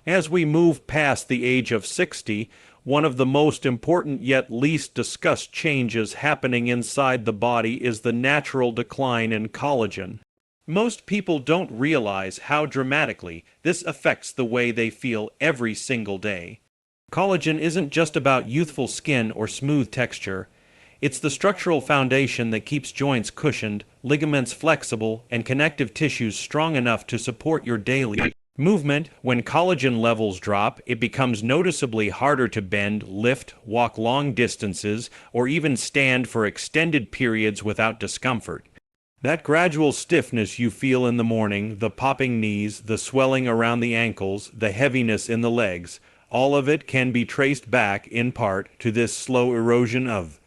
As we move past the age of 60, one of the most important yet least discussed changes happening inside the body is the natural decline in collagen. Most people don't realize how dramatically this affects the way they feel every single day. Collagen isn't just about youthful skin or smooth texture. It's the structural foundation that keeps joints cushioned, ligaments flexible, and connective tissues strong enough to support your daily movement. When collagen levels drop, it becomes noticeably harder to bend, lift, walk long distances, or even stand for extended periods without discomfort. That gradual stiffness you feel in the morning, the popping knees, the swelling around the ankles, the heaviness in the legs, all of it can be traced back, in part, to this slow erosion of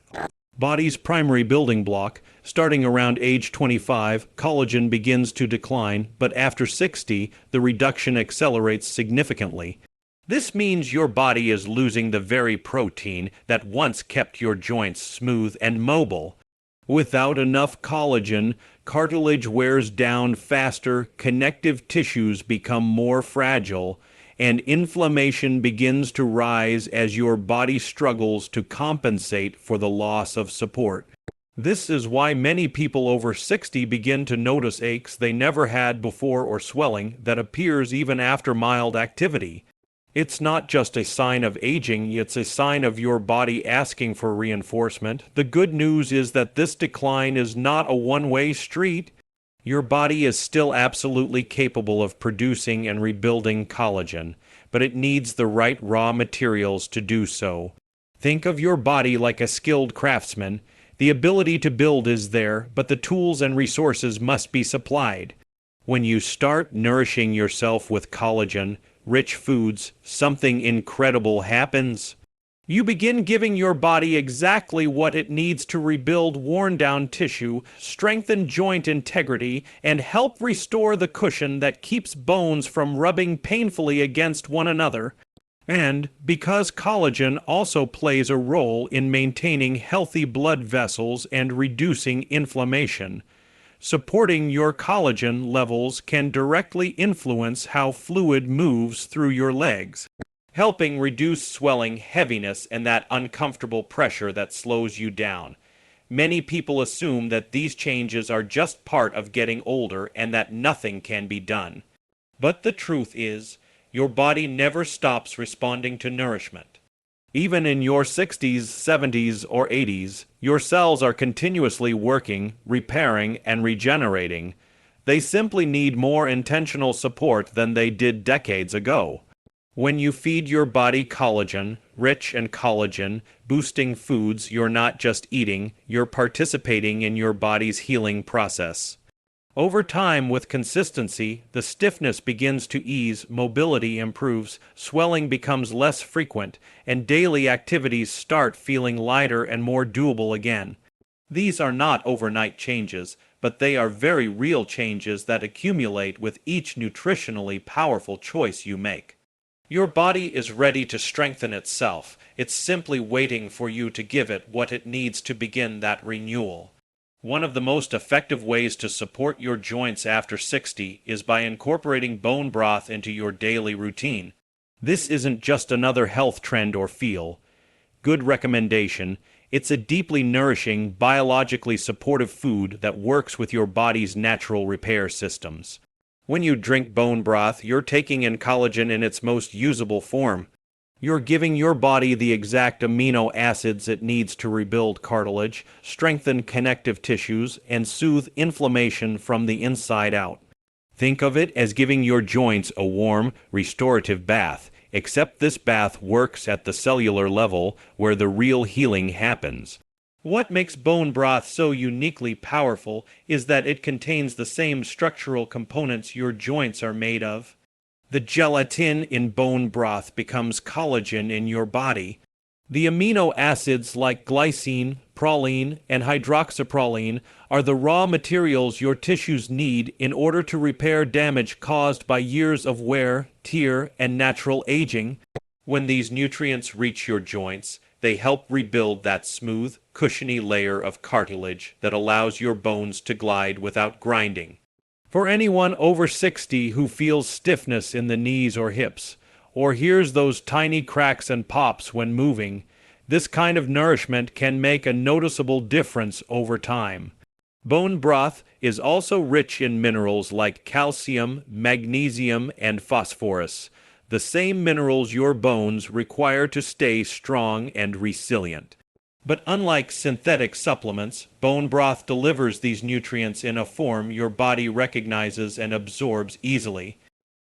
body's primary building block. Starting around age 25, collagen begins to decline, but after 60, the reduction accelerates significantly. This means your body is losing the very protein that once kept your joints smooth and mobile. Without enough collagen, cartilage wears down faster, connective tissues become more fragile, and inflammation begins to rise as your body struggles to compensate for the loss of support. This is why many people over 60 begin to notice aches they never had before or swelling that appears even after mild activity. It's not just a sign of aging, it's a sign of your body asking for reinforcement. The good news is that this decline is not a one-way street. Your body is still absolutely capable of producing and rebuilding collagen, but it needs the right raw materials to do so. Think of your body like a skilled craftsman. The ability to build is there, but the tools and resources must be supplied. When you start nourishing yourself with collagen-rich foods, something incredible happens. You begin giving your body exactly what it needs to rebuild worn-down tissue, strengthen joint integrity, and help restore the cushion that keeps bones from rubbing painfully against one another. And because collagen also plays a role in maintaining healthy blood vessels and reducing inflammation, supporting your collagen levels can directly influence how fluid moves through your legs, helping reduce swelling, heaviness, and that uncomfortable pressure that slows you down. Many people assume that these changes are just part of getting older and that nothing can be done. But the truth is, your body never stops responding to nourishment. Even in your 60s, 70s, or 80s, your cells are continuously working, repairing, and regenerating. They simply need more intentional support than they did decades ago. When you feed your body collagen-rich and collagen-boosting foods, you're not just eating, you're participating in your body's healing process. Over time, with consistency, the stiffness begins to ease, mobility improves, swelling becomes less frequent, and daily activities start feeling lighter and more doable again. These are not overnight changes, but they are very real changes that accumulate with each nutritionally powerful choice you make. Your body is ready to strengthen itself. It's simply waiting for you to give it what it needs to begin that renewal. One of the most effective ways to support your joints after 60 is by incorporating bone broth into your daily routine. This isn't just another health trend or feel-good recommendation. It's a deeply nourishing, biologically supportive food that works with your body's natural repair systems. When you drink bone broth, you're taking in collagen in its most usable form. You're giving your body the exact amino acids it needs to rebuild cartilage, strengthen connective tissues, and soothe inflammation from the inside out. Think of it as giving your joints a warm, restorative bath, except this bath works at the cellular level where the real healing happens. What makes bone broth so uniquely powerful is that it contains the same structural components your joints are made of. The gelatin in bone broth becomes collagen in your body. The amino acids like glycine, proline, and hydroxyproline are the raw materials your tissues need in order to repair damage caused by years of wear, tear, and natural aging. When these nutrients reach your joints, they help rebuild that smooth, cushiony layer of cartilage that allows your bones to glide without grinding. For anyone over 60 who feels stiffness in the knees or hips, or hears those tiny cracks and pops when moving. This kind of nourishment can make a noticeable difference over time. Bone broth is also rich in minerals like calcium, magnesium, and phosphorus, the same minerals your bones require to stay strong and resilient. But unlike synthetic supplements, bone broth delivers these nutrients in a form your body recognizes and absorbs easily.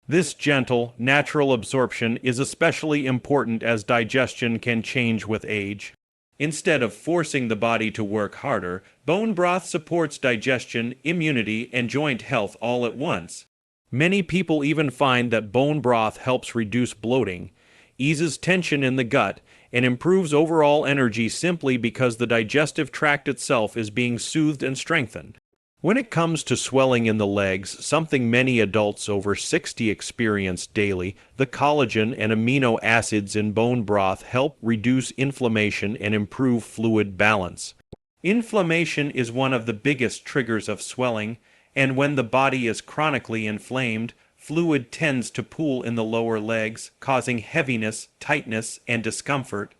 This gentle, natural absorption is especially important as digestion can change with age. Instead of forcing the body to work harder, bone broth supports digestion, immunity, and joint health all at once. Many people even find that bone broth helps reduce bloating, eases tension in the gut, and improves overall energy simply because the digestive tract itself is being soothed and strengthened. When it comes to swelling in the legs, something many adults over 60 experience daily, the collagen and amino acids in bone broth help reduce inflammation and improve fluid balance. Inflammation is one of the biggest triggers of swelling, and when the body is chronically inflamed, fluid tends to pool in the lower legs, causing heaviness, tightness, and discomfort.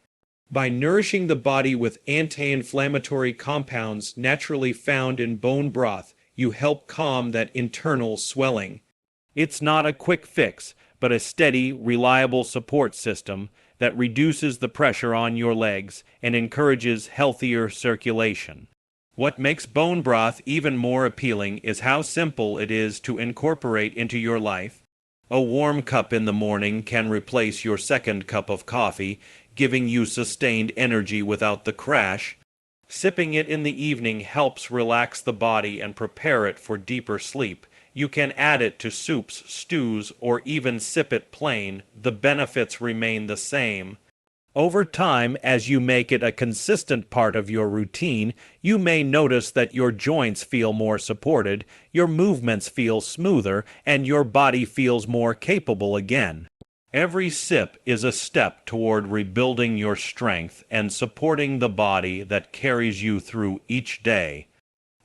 By nourishing the body with anti-inflammatory compounds naturally found in bone broth, you help calm that internal swelling. It's not a quick fix, but a steady, reliable support system that reduces the pressure on your legs and encourages healthier circulation. What makes bone broth even more appealing is how simple it is to incorporate into your life. A warm cup in the morning can replace your second cup of coffee, giving you sustained energy without the crash. Sipping it in the evening helps relax the body and prepare it for deeper sleep. You can add it to soups, stews, or even sip it plain. The benefits remain the same. Over time, as you make it a consistent part of your routine, you may notice that your joints feel more supported, your movements feel smoother, and your body feels more capable again. Every sip is a step toward rebuilding your strength and supporting the body that carries you through each day.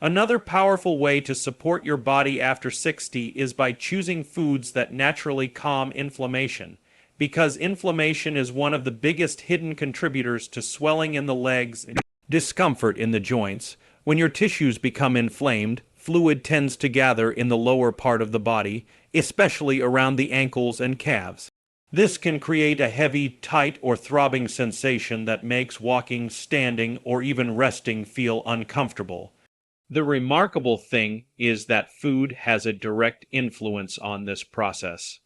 Another powerful way to support your body after 60 is by choosing foods that naturally calm inflammation. Because inflammation is one of the biggest hidden contributors to swelling in the legs and discomfort in the joints. When your tissues become inflamed, fluid tends to gather in the lower part of the body, especially around the ankles and calves. This can create a heavy, tight, or throbbing sensation that makes walking, standing, or even resting feel uncomfortable. The remarkable thing is that food has a direct influence on this process.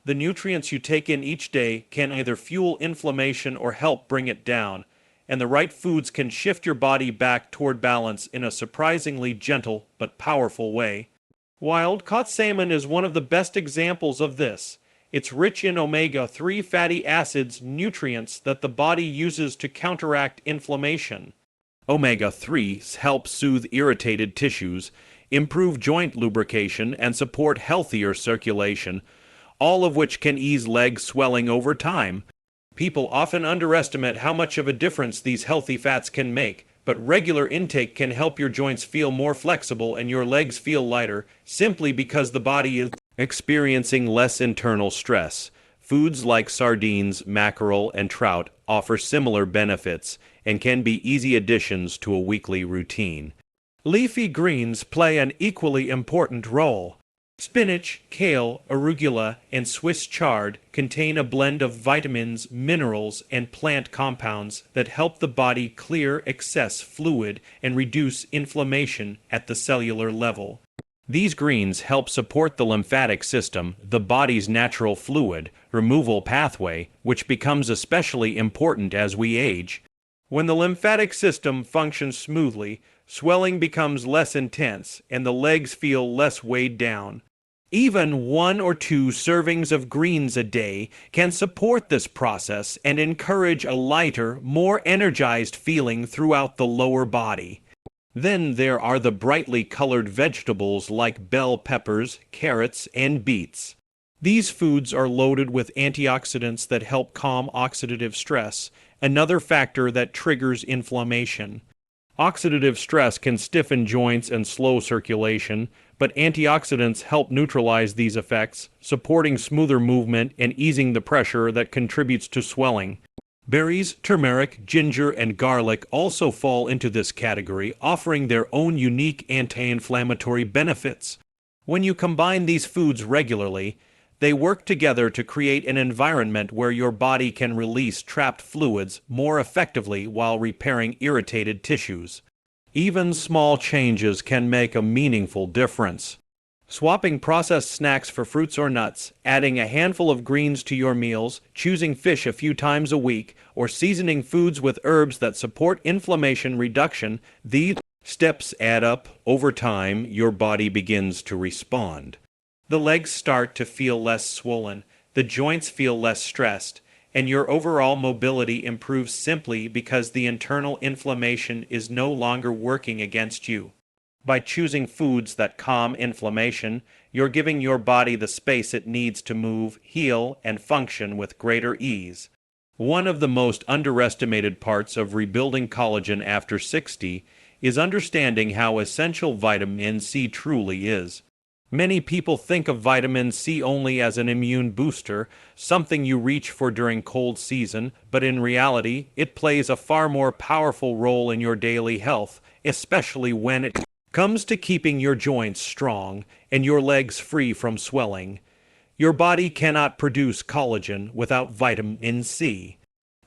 The nutrients you take in each day can either fuel inflammation or help bring it down, and the right foods can shift your body back toward balance in a surprisingly gentle but powerful way. Wild-caught salmon is one of the best examples of this. It's rich in omega-3 fatty acids, nutrients that the body uses to counteract inflammation. Omega-3s help soothe irritated tissues, improve joint lubrication, and support healthier circulation, all of which can ease leg swelling over time. People often underestimate how much of a difference these healthy fats can make, but regular intake can help your joints feel more flexible and your legs feel lighter, simply because the body is experiencing less internal stress. Foods like sardines, mackerel, and trout offer similar benefits and can be easy additions to a weekly routine. Leafy greens play an equally important role. Spinach, kale, arugula, and Swiss chard contain a blend of vitamins, minerals, and plant compounds that help the body clear excess fluid and reduce inflammation at the cellular level. These greens help support the lymphatic system, the body's natural fluid removal pathway, which becomes especially important as we age. When the lymphatic system functions smoothly, swelling becomes less intense, and the legs feel less weighed down. Even 1 or 2 servings of greens a day can support this process and encourage a lighter, more energized feeling throughout the lower body. Then there are the brightly colored vegetables like bell peppers, carrots, and beets. These foods are loaded with antioxidants that help calm oxidative stress, another factor that triggers inflammation. Oxidative stress can stiffen joints and slow circulation, but antioxidants help neutralize these effects, supporting smoother movement and easing the pressure that contributes to swelling. Berries, turmeric, ginger, and garlic also fall into this category, offering their own unique anti-inflammatory benefits. When you combine these foods regularly, they work together to create an environment where your body can release trapped fluids more effectively while repairing irritated tissues. Even small changes can make a meaningful difference. Swapping processed snacks for fruits or nuts, adding a handful of greens to your meals, choosing fish a few times a week, or seasoning foods with herbs that support inflammation reduction, these steps add up. Over time, your body begins to respond. The legs start to feel less swollen, the joints feel less stressed, and your overall mobility improves simply because the internal inflammation is no longer working against you. By choosing foods that calm inflammation, you're giving your body the space it needs to move, heal, and function with greater ease. One of the most underestimated parts of rebuilding collagen after 60 is understanding how essential vitamin C truly is. Many people think of vitamin C only as an immune booster, something you reach for during cold season, but in reality, it plays a far more powerful role in your daily health, especially when it comes to keeping your joints strong and your legs free from swelling. Your body cannot produce collagen without vitamin C.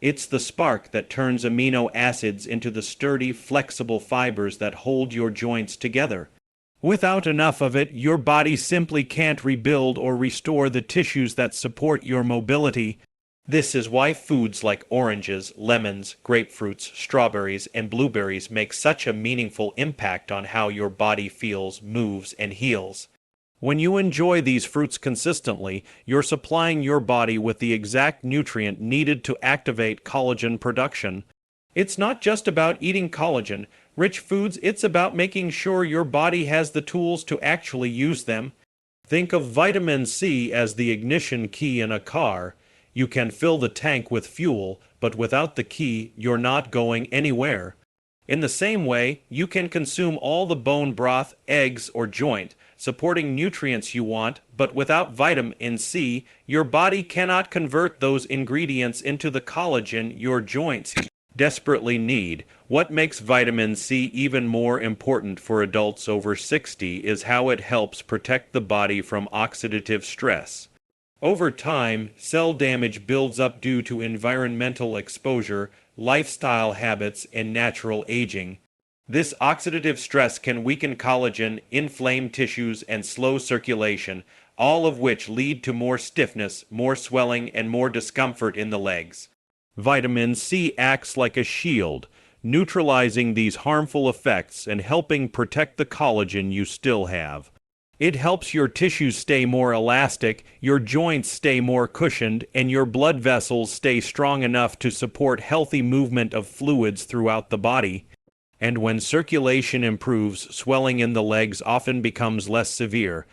It's the spark that turns amino acids into the sturdy, flexible fibers that hold your joints together. Without enough of it, your body simply can't rebuild or restore the tissues that support your mobility. This is why foods like oranges, lemons, grapefruits, strawberries, and blueberries make such a meaningful impact on how your body feels, moves, and heals. When you enjoy these fruits consistently, you're supplying your body with the exact nutrient needed to activate collagen production. It's not just about eating collagen-rich foods, it's about making sure your body has the tools to actually use them. Think of vitamin C as the ignition key in a car. You can fill the tank with fuel, but without the key, you're not going anywhere. In the same way, you can consume all the bone broth, eggs, or joint, supporting nutrients you want, but without vitamin C, your body cannot convert those ingredients into the collagen your joints desperately need. What makes vitamin C even more important for adults over 60 is how it helps protect the body from oxidative stress. Over time, cell damage builds up due to environmental exposure, lifestyle habits, and natural aging. This oxidative stress can weaken collagen, inflame tissues, and slow circulation, all of which lead to more stiffness, more swelling, and more discomfort in the legs. Vitamin C acts like a shield, neutralizing these harmful effects and helping protect the collagen you still have. It helps your tissues stay more elastic, your joints stay more cushioned, and your blood vessels stay strong enough to support healthy movement of fluids throughout the body. And when circulation improves, swelling in the legs often becomes less severe.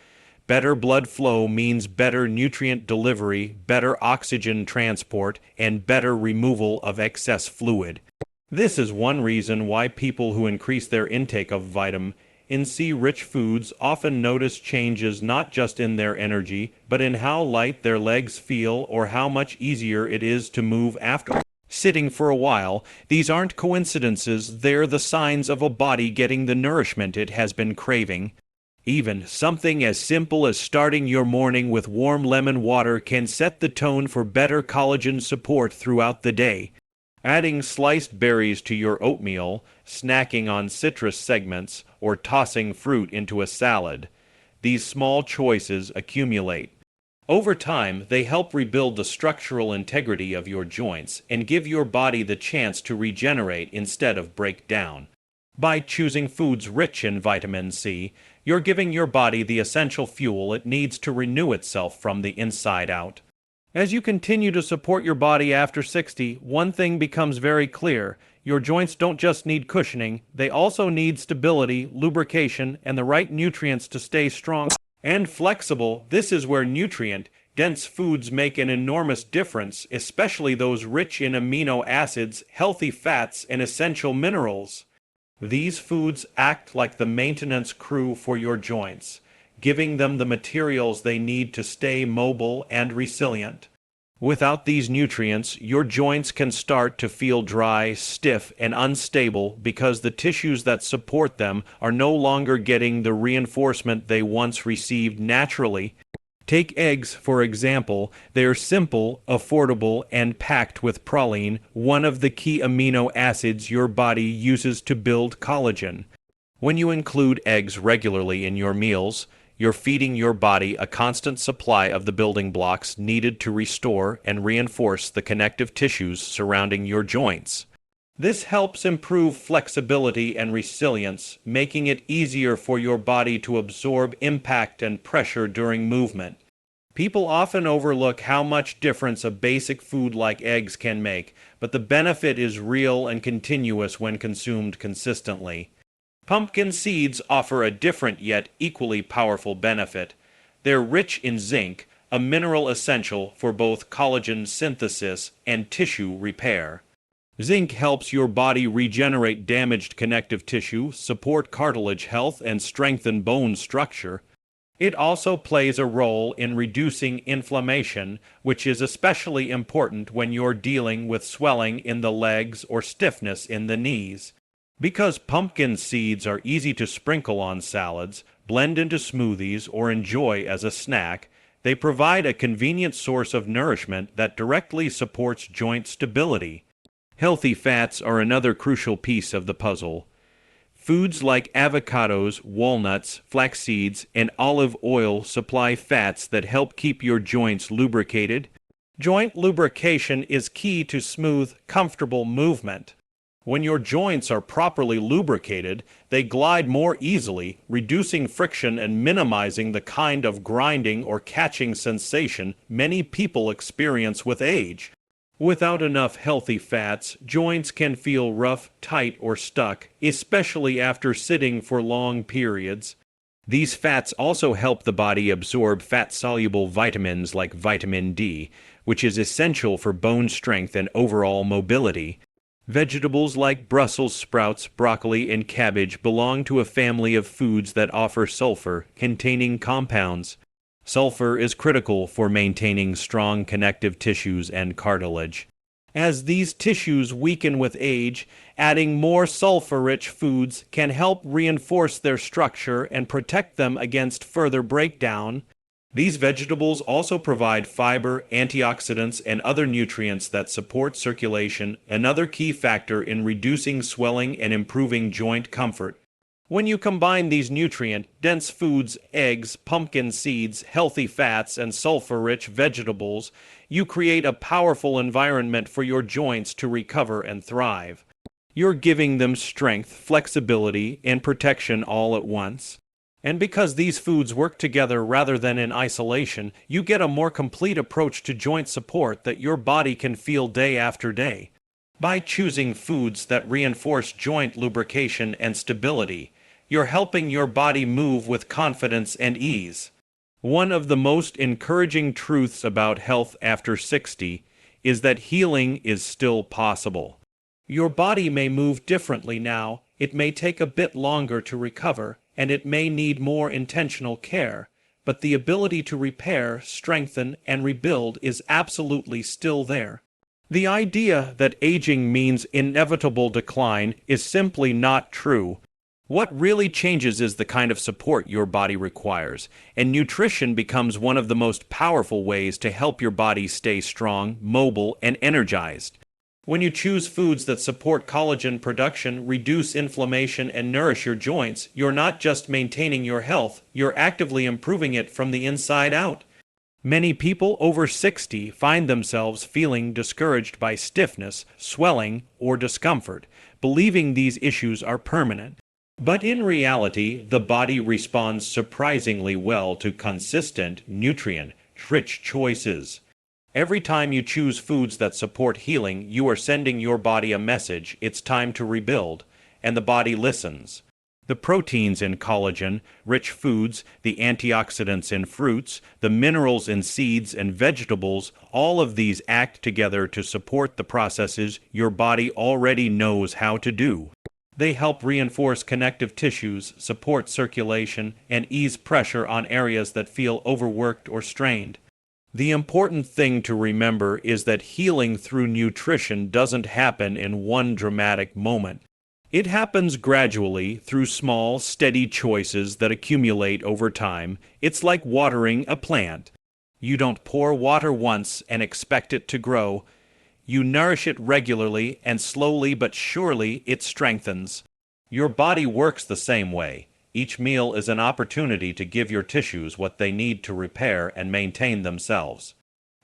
Better blood flow means better nutrient delivery, better oxygen transport, and better removal of excess fluid. This is one reason why people who increase their intake of vitamin C-rich foods often notice changes not just in their energy, but in how light their legs feel or how much easier it is to move after sitting for a while. These aren't coincidences, they're the signs of a body getting the nourishment it has been craving. Even something as simple as starting your morning with warm lemon water can set the tone for better collagen support throughout the day. Adding sliced berries to your oatmeal, snacking on citrus segments, or tossing fruit into a salad. These small choices accumulate. Over time, they help rebuild the structural integrity of your joints and give your body the chance to regenerate instead of break down. By choosing foods rich in vitamin C, you're giving your body the essential fuel it needs to renew itself from the inside out. As you continue to support your body after 60, one thing becomes very clear. Your joints don't just need cushioning, they also need stability, lubrication, and the right nutrients to stay strong and flexible. This is where nutrient-dense foods make an enormous difference, especially those rich in amino acids, healthy fats, and essential minerals. These foods act like the maintenance crew for your joints, giving them the materials they need to stay mobile and resilient. Without these nutrients, your joints can start to feel dry, stiff, and unstable because the tissues that support them are no longer getting the reinforcement they once received naturally. Take eggs, for example. They are simple, affordable, and packed with proline, one of the key amino acids your body uses to build collagen. When you include eggs regularly in your meals, you're feeding your body a constant supply of the building blocks needed to restore and reinforce the connective tissues surrounding your joints. This helps improve flexibility and resilience, making it easier for your body to absorb impact and pressure during movement. People often overlook how much difference a basic food like eggs can make, but the benefit is real and continuous when consumed consistently. Pumpkin seeds offer a different yet equally powerful benefit. They're rich in zinc, a mineral essential for both collagen synthesis and tissue repair. Zinc helps your body regenerate damaged connective tissue, support cartilage health, and strengthen bone structure. It also plays a role in reducing inflammation, which is especially important when you're dealing with swelling in the legs or stiffness in the knees. Because pumpkin seeds are easy to sprinkle on salads, blend into smoothies, or enjoy as a snack, they provide a convenient source of nourishment that directly supports joint stability. Healthy fats are another crucial piece of the puzzle. Foods like avocados, walnuts, flax seeds, and olive oil supply fats that help keep your joints lubricated. Joint lubrication is key to smooth, comfortable movement. When your joints are properly lubricated, they glide more easily, reducing friction and minimizing the kind of grinding or catching sensation many people experience with age. Without enough healthy fats, joints can feel rough, tight, or stuck, especially after sitting for long periods. These fats also help the body absorb fat-soluble vitamins like vitamin D, which is essential for bone strength and overall mobility. Vegetables like Brussels sprouts, broccoli, and cabbage belong to a family of foods that offer sulfur-containing compounds. Sulfur is critical for maintaining strong connective tissues and cartilage. As these tissues weaken with age, adding more sulfur-rich foods can help reinforce their structure and protect them against further breakdown. These vegetables also provide fiber, antioxidants, and other nutrients that support circulation, another key factor in reducing swelling and improving joint comfort. When you combine these nutrient-dense foods, eggs, pumpkin seeds, healthy fats, and sulfur-rich vegetables, you create a powerful environment for your joints to recover and thrive. You're giving them strength, flexibility, and protection all at once. And because these foods work together rather than in isolation, you get a more complete approach to joint support that your body can feel day after day. By choosing foods that reinforce joint lubrication and stability, you're helping your body move with confidence and ease. One of the most encouraging truths about health after 60 is that healing is still possible. Your body may move differently now, it may take a bit longer to recover, and it may need more intentional care, but the ability to repair, strengthen, and rebuild is absolutely still there. The idea that aging means inevitable decline is simply not true. What really changes is the kind of support your body requires, and nutrition becomes one of the most powerful ways to help your body stay strong, mobile, and energized. When you choose foods that support collagen production, reduce inflammation, and nourish your joints, you're not just maintaining your health, you're actively improving it from the inside out. Many people over 60 find themselves feeling discouraged by stiffness, swelling, or discomfort, believing these issues are permanent. But in reality, the body responds surprisingly well to consistent, nutrient-rich choices. Every time you choose foods that support healing, you are sending your body a message: it's time to rebuild, and the body listens. The proteins in collagen-rich foods, the antioxidants in fruits, the minerals in seeds and vegetables, all of these act together to support the processes your body already knows how to do. They help reinforce connective tissues, support circulation, and ease pressure on areas that feel overworked or strained. The important thing to remember is that healing through nutrition doesn't happen in one dramatic moment. It happens gradually through small, steady choices that accumulate over time. It's like watering a plant. You don't pour water once and expect it to grow. You nourish it regularly, and slowly but surely it strengthens. Your body works the same way. Each meal is an opportunity to give your tissues what they need to repair and maintain themselves.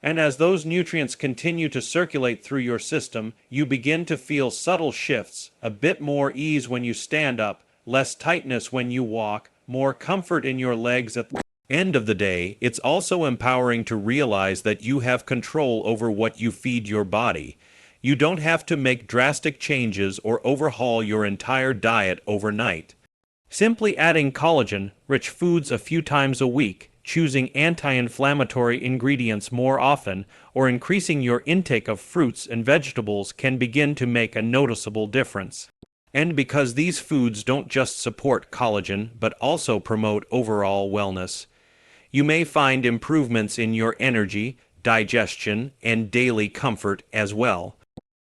And as those nutrients continue to circulate through your system, you begin to feel subtle shifts, a bit more ease when you stand up, less tightness when you walk, more comfort in your legs at the end of the day. It's also empowering to realize that you have control over what you feed your body. You don't have to make drastic changes or overhaul your entire diet overnight. Simply adding collagen-rich foods a few times a week, choosing anti-inflammatory ingredients more often, or increasing your intake of fruits and vegetables can begin to make a noticeable difference. And because these foods don't just support collagen, but also promote overall wellness, you may find improvements in your energy, digestion, and daily comfort as well.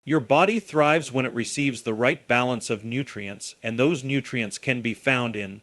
Your body thrives when it receives the right balance of nutrients, and those nutrients can be found in